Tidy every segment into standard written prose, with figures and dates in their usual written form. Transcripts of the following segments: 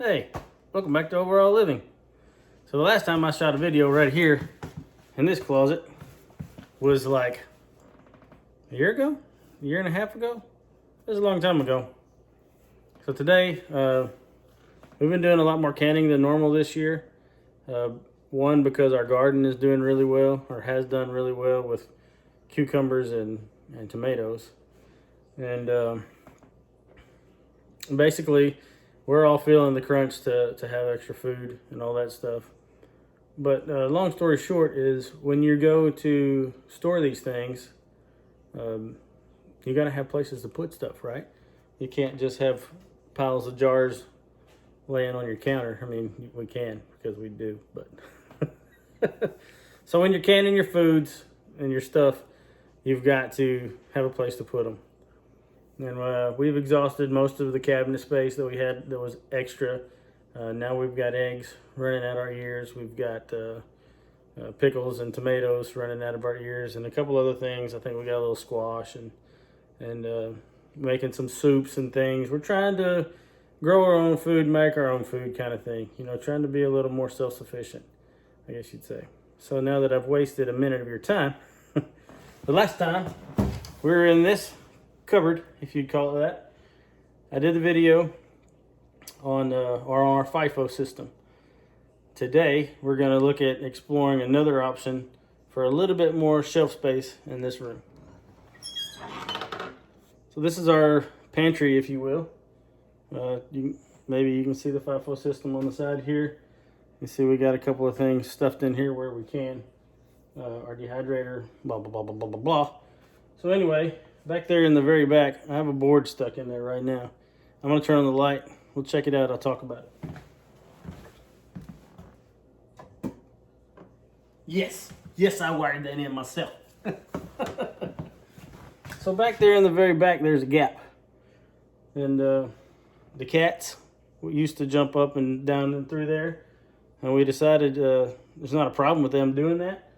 Hey, welcome back to Overall Living. So the last time I shot a video right here in this closet was like a year ago, a year and a half ago. It was a long time ago. So today, we've been doing a lot more canning than normal this year. One, because our garden is doing really well, or has done really well with cucumbers and tomatoes. And basically, we're all feeling the crunch to have extra food and all that stuff. But long story short is when you go to store these things, you got to have places to put stuff, right? You can't just have piles of jars laying on your counter. I mean, we can because we do, but so when you're canning your foods and your stuff, you've got to have a place to put them. And we've exhausted most of the cabinet space that we had that was extra. Now we've got eggs running out our ears. We've got pickles and tomatoes running out of our ears, and a couple other things. I think we got a little squash and making some soups and things. We're trying to grow our own food, make our own food kind of thing. You know, trying to be a little more self-sufficient, I guess you'd say. So now that I've wasted a minute of your time, the last time we were in this cupboard, if you'd call it that, I did the video on our FIFO system. Today we're going to look at exploring another option for a little bit more shelf space in this room. So this is our pantry, if you will. Maybe you can see the FIFO system on the side here. You see we got a couple of things stuffed in here where we can. Our dehydrator, blah blah blah blah blah blah blah. So anyway, back there in the very back, I have a board stuck in there right now. I'm going to turn on the light. We'll check it out. I'll talk about it. Yes, I wired that in myself. So back there in the very back, there's a gap. And the cats used to jump up and down and through there. And we decided there's not a problem with them doing that.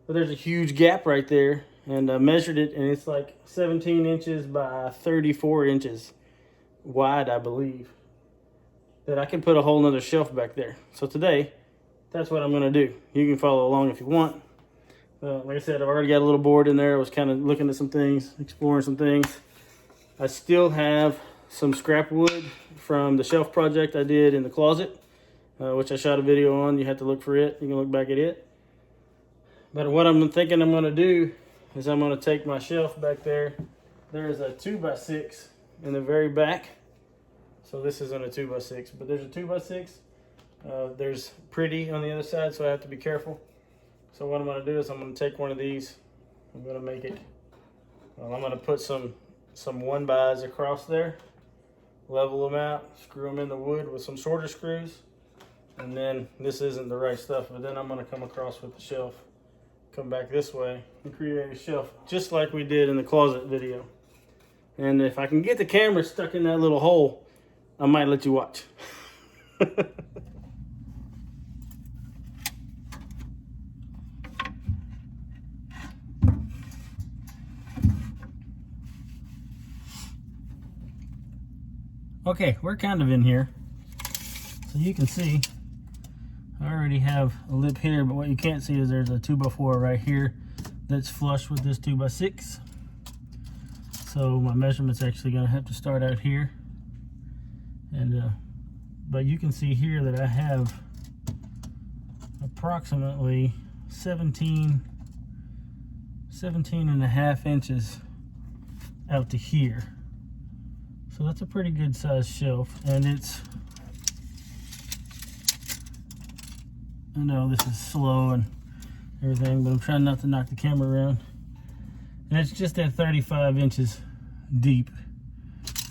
But there's a huge gap right there. And I measured it, and it's like 17 inches by 34 inches wide, I believe, that I can put a whole nother shelf back there. So today, that's what I'm going to do. You can follow along if you want. Like I said, I've already got a little board in there. I was kind of looking at some things, exploring some things. I still have some scrap wood from the shelf project I did in the closet, which I shot a video on. You have to look for it. You can look back at it. But what I'm thinking I'm going to do is I'm going to take my shelf back there. There is a 2x6 in the very back. So this isn't a 2x6, but there's a 2x6. There's pretty on the other side, so I have to be careful. So what I'm going to do is I'm going to take one of these. I'm going to make it, I'm going to put some 1x's across there, level them out, screw them in the wood with some shorter screws. And then this isn't the right stuff, but then I'm going to come across with the shelf, come back this way and create a shelf just like we did in the closet video. And if I can get the camera stuck in that little hole, I might let you watch. Okay, we're kind of in here. So you can see I already have a lip here, but what you can't see is there's a 2x4 right here that's flush with this 2x6. So my measurement's actually going to have to start out here. And but you can see here that I have approximately 17 and a half inches out to here. So that's a pretty good sized shelf, and it's, I know this is slow and everything, but I'm trying not to knock the camera around. And it's just at 35 inches deep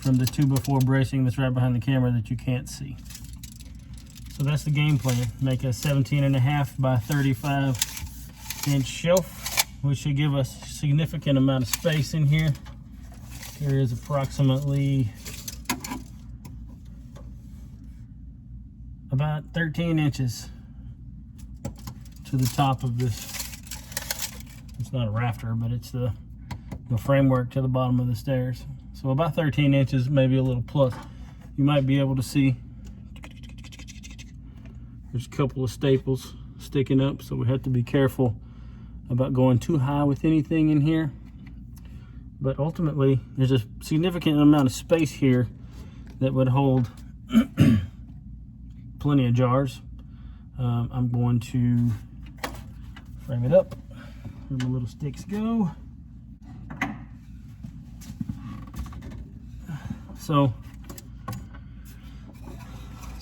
from the 2x4 bracing that's right behind the camera that you can't see. So that's the game plan. Make a 17.5 by 35 inch shelf, which should give us a significant amount of space in here. There is approximately about 13 inches to the top of this. It's not a rafter, but it's the framework to the bottom of the stairs. So about 13 inches, maybe a little plus. You might be able to see There's a couple of staples sticking up, so we have to be careful about going too high with anything in here. But ultimately, there's a significant amount of space here that would hold plenty of jars. I'm going to frame it up where my little sticks go. So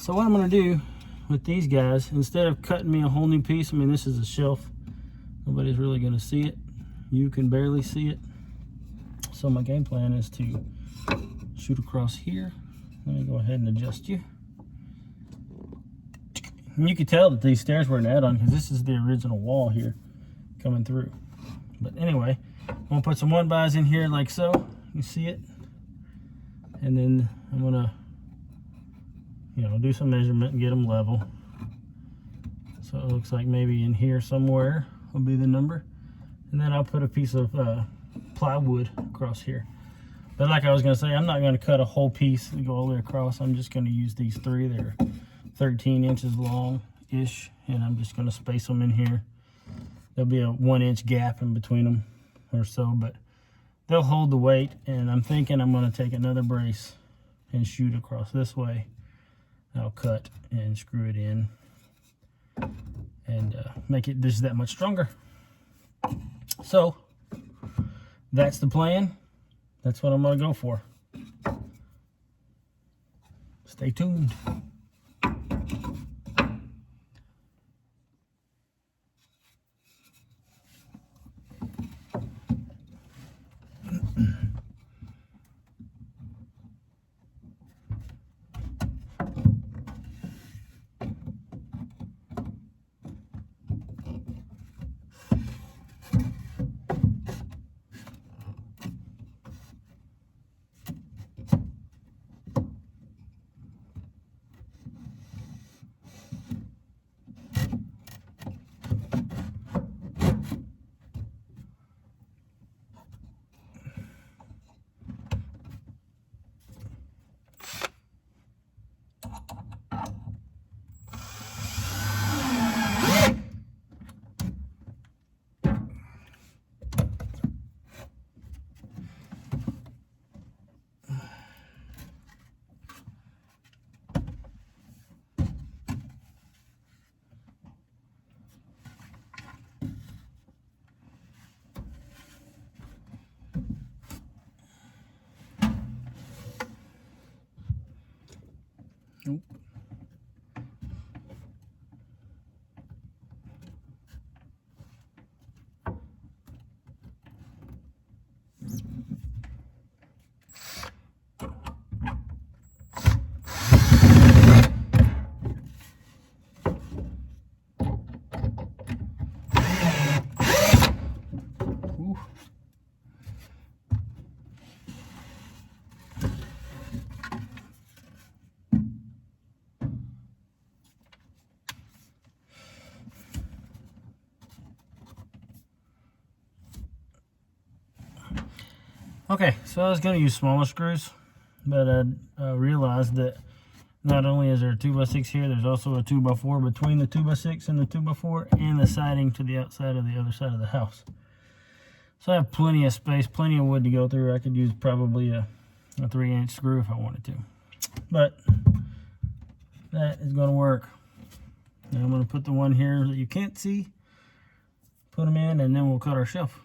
what I'm going to do with these guys, instead of cutting me a whole new piece, I mean, this is a shelf. Nobody's really going to see it. You can barely see it. So my game plan is to shoot across here. Let me go ahead and adjust you. And you can tell that these stairs were an add-on because this is the original wall here coming through. But anyway, I'm going to put some 1x in here like so. You see it? And then I'm going to, do some measurement and get them level. So it looks like maybe in here somewhere will be the number. And then I'll put a piece of plywood across here. But like I was going to say, I'm not going to cut a whole piece and go all the way across. I'm just going to use these three. They're 13 inches long-ish, and I'm just going to space them in here. There'll be a 1-inch gap in between them or so, but they'll hold the weight. And I'm thinking I'm going to take another brace and shoot across this way. I'll cut and screw it in and make it just that much stronger. So that's the plan. That's what I'm going to go for. Stay tuned. Nope. Okay, so I was going to use smaller screws, but I realized that not only is there a 2x6 here, there's also a 2x4 between the 2x6 and the 2x4 and the siding to the outside of the other side of the house. So I have plenty of space, plenty of wood to go through. I could use probably a 3-inch screw if I wanted to. But that is going to work. Now I'm going to put the one here that you can't see, put them in, and then we'll cut our shelf.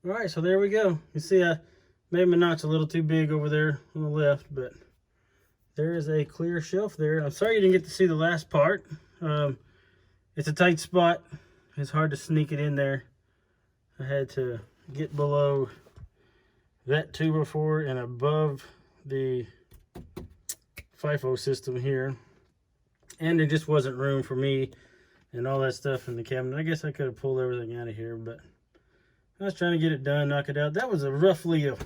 All right, so there we go. You see I made my notch a little too big over there on the left, but there is a clear shelf there. I'm sorry you didn't get to see the last part. It's a tight spot. It's hard to sneak it in there. I had to get below that 2x4 and above the FIFO system here. And there just wasn't room for me and all that stuff in the cabinet. I guess I could have pulled everything out of here, but I was trying to get it done, knock it out. That was roughly a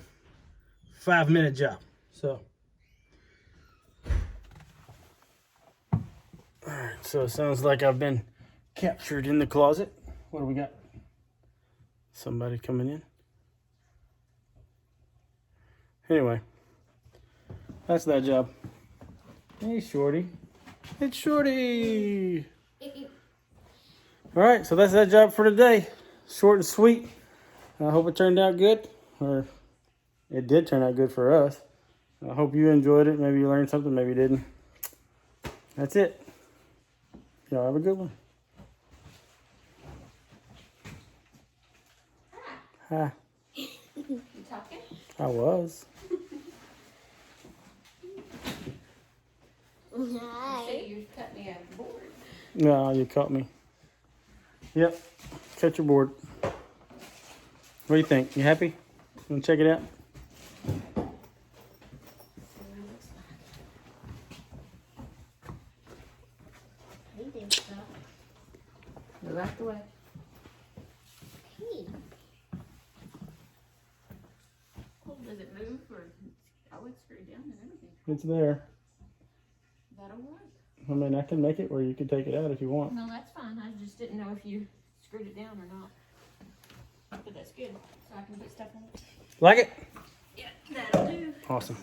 5-minute job. So, all right, so it sounds like I've been captured in the closet. What do we got? Somebody coming in. Anyway, that's that job. Hey, Shorty. It's Shorty. All right, so that's that job for today. Short and sweet. I hope it turned out good, or it did turn out good for us. I hope you enjoyed it. Maybe you learned something, maybe you didn't. That's it. Y'all have a good one. Hi. You talking? I was. Hi. Say you cut me a board. No, you caught me. Yep. Cut your board. What do you think? You happy? Want to check it out? He thinks so. Move out the way. Hey. Well, does it move or? Oh, it's screwed down and everything. It's there. That'll work. I mean, I can make it where you can take it out if you want. No, that's fine. I just didn't know if you screwed it down or not. But that's good. So I can put stuff on it. Like it? Yeah, that'll do. Awesome.